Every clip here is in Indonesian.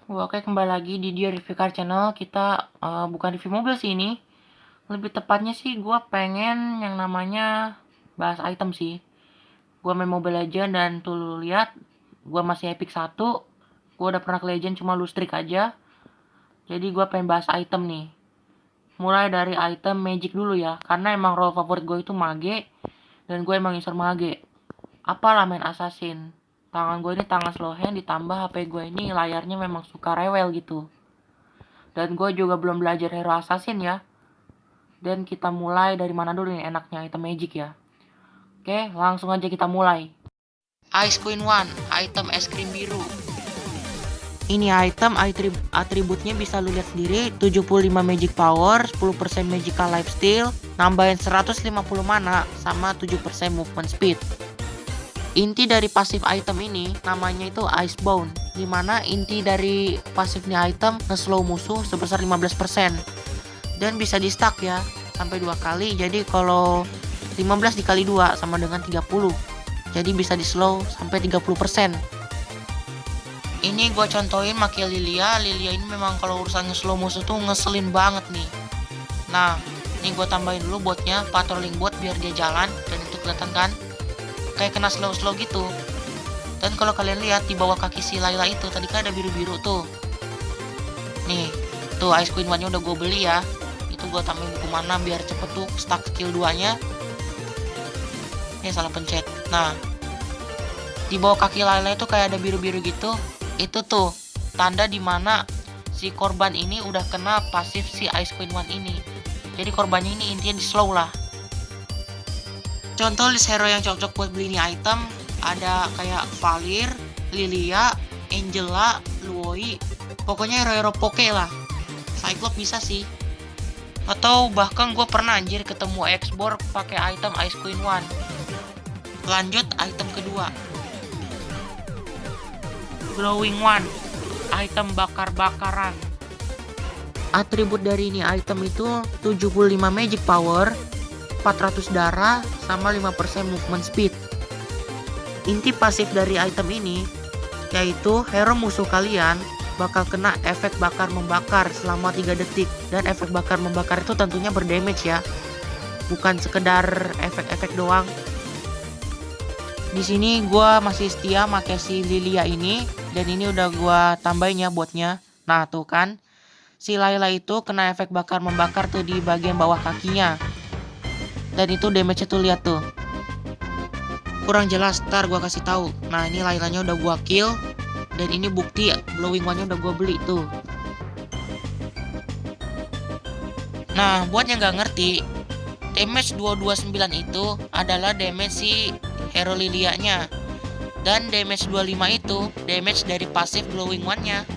Oke, kembali lagi di Dia Review Car Channel. Kita bukan review mobil sih ini. Lebih tepatnya sih gue pengen yang namanya bahas item sih. Gue main Mobile Legends dan tuh lu lihat gue masih epic 1. Gue udah pernah ke Legend cuma lose streak aja. Jadi gue pengen bahas item nih. Mulai dari item Magic dulu ya, karena emang role favorit gue itu Mage dan gue emang user Mage. Apalah main assassin. Tangan gue ini tangan slow hand, ditambah HP gue ini layarnya memang suka rewel gitu. Dan gue juga belum belajar hero assassin ya. Dan kita mulai dari mana dulu nih enaknya item magic ya. Oke, langsung aja kita mulai. Ice Queen One, item es krim biru. Ini item atributnya bisa lu lihat sendiri, 75 magic power, 10% magical lifesteal, nambahin 150 mana sama 7% movement speed. Inti dari pasif item ini namanya itu Icebound, dimana inti dari pasifnya item nge-slow musuh sebesar 15% dan bisa di stack ya sampai 2 kali. Jadi kalau 15 dikali 2 sama dengan 30, jadi bisa di slow sampai 30%. Ini gue contohin pakai Lilia ini memang kalau urusan nge-slow musuh tuh ngeselin banget nih. Nah, ini gue tambahin dulu botnya, patrolling bot biar dia jalan, dan itu kelihatan kan kayak kena slow gitu. Dan kalau kalian lihat di bawah kaki si Layla itu tadi kan ada biru-biru tuh. Nih, tuh Ice Queen One-nya udah gue beli ya. Itu gue tambahin buku mana biar cepet tuh stack skill 2-nya. Salah pencet. Nah, di bawah kaki Layla itu kayak ada biru-biru gitu. Itu tuh tanda dimana si korban ini udah kena pasif si Ice Queen One ini. Jadi korbannya ini intinya di slow lah. Contoh list hero yang cocok buat beli ini item ada kayak Valir, Lilia, Angela, Luoi, pokoknya hero-hero poke lah. Cyclops bisa sih. Atau bahkan gue pernah anjir ketemu X-Borg pakai item Ice Queen One. Lanjut item kedua. Glowing One, item bakar-bakaran. Atribut dari ini item itu 75 magic power, 400 darah, sama 5% movement speed. Inti pasif dari item ini yaitu hero musuh kalian bakal kena efek bakar membakar selama 3 detik. Dan efek bakar membakar itu tentunya berdamage ya, bukan sekedar efek-efek doang. Di sini gue masih setia pakai si Lilia ini, dan ini udah gue tambahin ya botnya. Nah tuh kan, si Layla itu kena efek bakar membakar tuh di bagian bawah kakinya. Dan itu damage-nya tuh lihat tuh. Kurang jelas, ntar gua kasih tahu. Nah, ini Lailanya udah gua kill, dan ini bukti Glowing One-nya udah gua beli tuh. Nah, buat yang nggak ngerti, damage 229 itu adalah damage si hero Lilia-nya. Dan damage 25 itu damage dari pasif Glowing One-nya.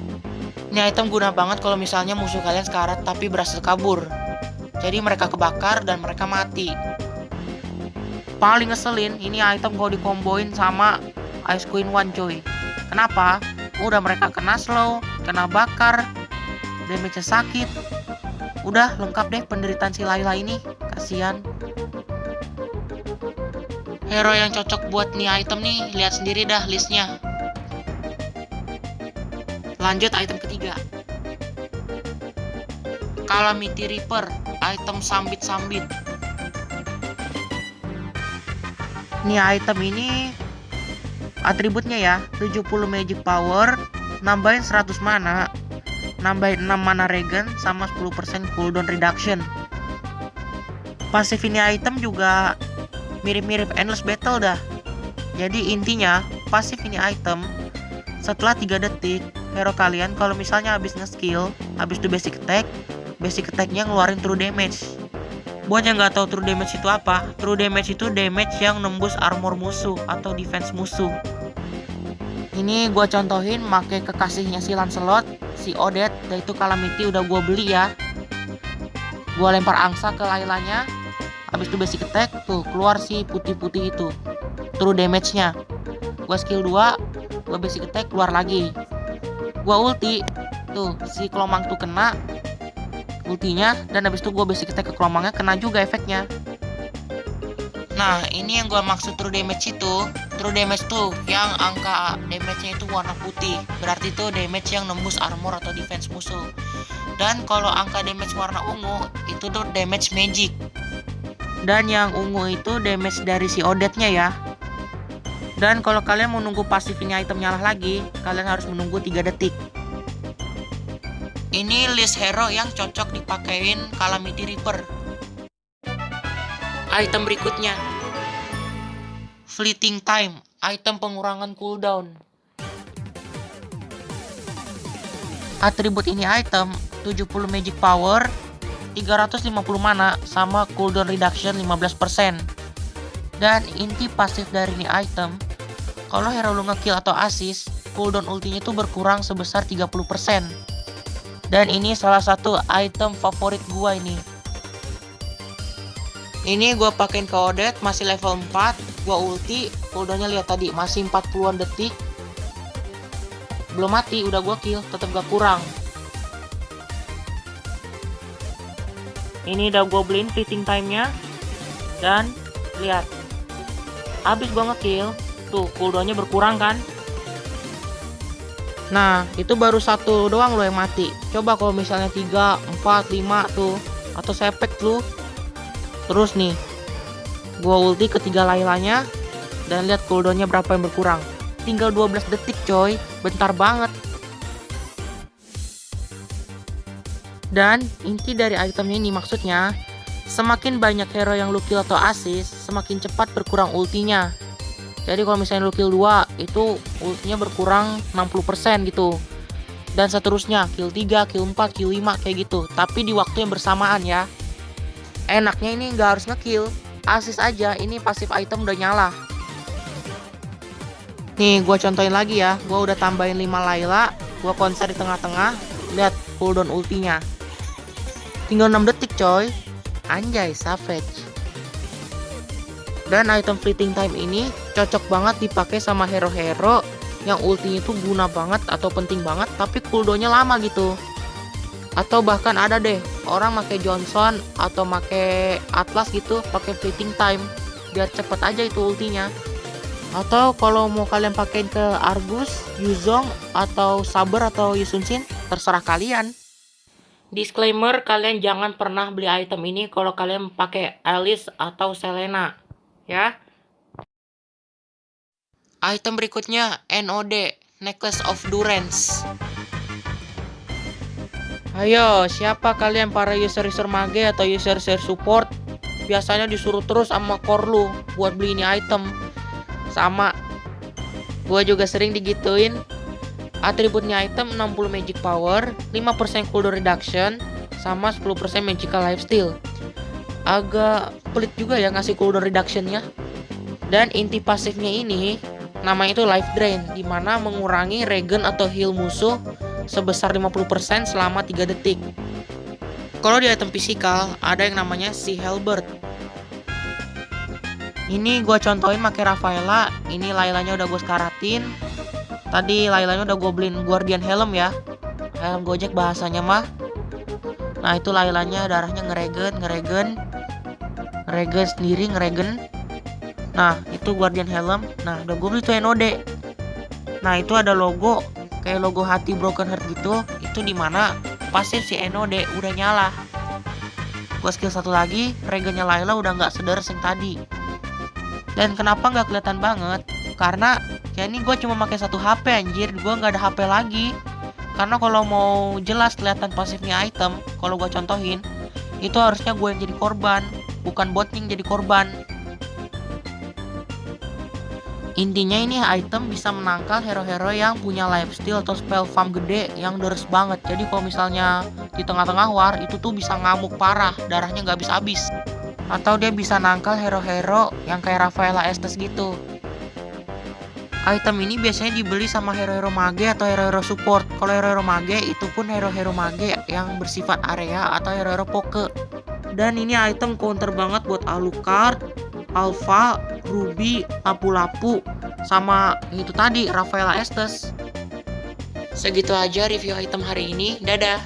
Ini item guna banget kalau misalnya musuh kalian sekarat tapi berhasil kabur. Jadi mereka kebakar dan mereka mati. Paling ngeselin ini item kalau dikomboin sama Ice Queen One coy. Kenapa? Udah mereka kena slow, kena bakar, damage sakit. Udah lengkap deh penderitaan si Layla ini. Kasian. Hero yang cocok buat nih item nih, lihat sendiri dah listnya. Lanjut item ketiga. Calamity Reaper, item sambit-sambit. Ini item ini atributnya ya, 70 magic power, nambahin 100 mana, nambahin 6 mana regen, sama 10% cooldown reduction. Pasif ini item juga mirip-mirip Endless Battle dah. Jadi intinya pasif ini item setelah 3 detik hero kalian kalau misalnya habis nge-skill, habis itu basic attack-nya ngeluarin true damage. Buat yang nggak tahu true damage itu apa, true damage itu damage yang nembus armor musuh atau defense musuh. Ini gue contohin pakai kekasihnya si Lancelot, si Odette, dan itu Calamity udah gue beli ya. Gue lempar angsa ke Lailanya, habis itu basic attack, tuh keluar si putih-putih itu, true damage-nya. Gue skill 2, gue basic attack, keluar lagi. Gue ulti, tuh si Kelomang tuh kena ultinya, dan habis itu gue basic attack ke Kelomangnya, kena juga efeknya. Nah, ini yang gue maksud true damage itu True damage tuh yang angka damage-nya itu warna putih, berarti itu damage yang nembus armor atau defense musuh. Dan kalau angka damage warna ungu itu tuh damage magic. Dan yang ungu itu damage dari si Odette-nya ya. Dan kalau kalian mau nunggu pasif ini item nyala lagi, kalian harus menunggu 3 detik. Ini list hero yang cocok dipakein Calamity Reaper. Item berikutnya, Fleeting Time, item pengurangan cooldown. Atribut ini item 70 magic power, 350 mana, sama cooldown reduction 15%. Dan inti pasif dari ini item, kalau hero lu ngekill atau assist, cooldown ultinya itu berkurang sebesar 30%. Dan ini salah satu item favorit gua ini. Ini gua pakein ke Odette, masih level 4, gua ulti, cooldownnya lihat tadi masih 40-an detik. Belum mati, udah gua kill, tetap gak kurang. Ini udah gua beliin fleeting time-nya. Dan lihat, abis gua ngekill, tuh cooldownnya berkurang kan. Nah, itu baru satu doang lo yang mati. Coba kalau misalnya 3, 4, 5 tuh, atau sepek lu. Terus nih, gua ulti ketiga Lailanya, dan lihat cooldownnya berapa yang berkurang. Tinggal 12 detik coy, bentar banget. Dan inti dari itemnya ini maksudnya, semakin banyak hero yang lu kill atau assist, semakin cepat berkurang ultinya. Jadi kalau misalnya lu kill 2, itu ultinya berkurang 60% gitu. Dan seterusnya, kill 3, kill 4, kill 5 kayak gitu. Tapi di waktu yang bersamaan ya. Enaknya ini nggak harus ngekill, assist aja, ini pasif item udah nyala. Nih gua contohin lagi ya, gua udah tambahin 5 Layla, gua konser di tengah-tengah, lihat cooldown ultinya. Tinggal 6 detik coy. Anjay, savage. Dan item fleeting time ini cocok banget dipakai sama hero-hero yang ultinya itu guna banget atau penting banget tapi cooldownnya lama gitu. Atau bahkan ada deh orang pakai Johnson atau pakai Atlas gitu, pakai fleeting time biar cepet aja itu ultinya. Atau kalau mau kalian pakein ke Argus, Yuzong atau Saber atau Yusunsin, terserah kalian. Disclaimer, kalian jangan pernah beli item ini kalau kalian pakai Alice atau Selena ya. Item berikutnya NOD, Necklace of Durance. Ayo, siapa kalian para user-user mage atau user-user support biasanya disuruh terus sama core lu buat beli ini item? Sama, gua juga sering digituin. Atributnya item 60 magic power, 5% cooldown reduction, sama 10% magical lifesteal. Agak pelit juga ya ngasih cooldown reductionnya. Dan inti pasifnya ini namanya itu life drain, dimana mengurangi regen atau heal musuh sebesar 50% selama 3 detik. Kalau di item fisikal ada yang namanya si Halberd. Ini gua contohin pakai Rafaela. Ini Lailanya udah gue sekaratin. Tadi Lailanya udah gue beliin Guardian Helm ya, helm Gojek bahasanya mah. Nah itu Lailanya darahnya ngeregen sendiri ngeregen. Nah itu Guardian Helm. Nah udah gue beli tuh NOD. Nah itu ada logo kayak logo hati broken heart gitu. Itu dimana pasif si NOD udah nyala. Gue skill satu lagi, regennya Layla udah nggak sederes yang tadi. Dan kenapa nggak kelihatan banget? Karena ya ini gue cuma pakai satu HP anjir, gue nggak ada HP lagi. Karena kalau mau jelas kelihatan pasifnya item, kalau gue contohin, itu harusnya gue yang jadi korban, bukan bot yang jadi korban. Intinya ini item bisa menangkal hero-hero yang punya lifesteal atau spell farm gede yang deres banget. Jadi kalau misalnya di tengah-tengah war itu tuh bisa ngamuk parah, darahnya nggak habis-habis. Atau dia bisa nangkal hero-hero yang kayak Rafaela Estes gitu. Item ini biasanya dibeli sama hero-hero mage atau hero-hero support. Kalau hero-hero mage itu pun hero-hero mage yang bersifat area atau hero-hero poke. Dan ini item counter banget buat Alucard, Alpha, Ruby, Lapu-Lapu, sama itu tadi Rafaela Estes. Segitu aja review item hari ini. Dadah.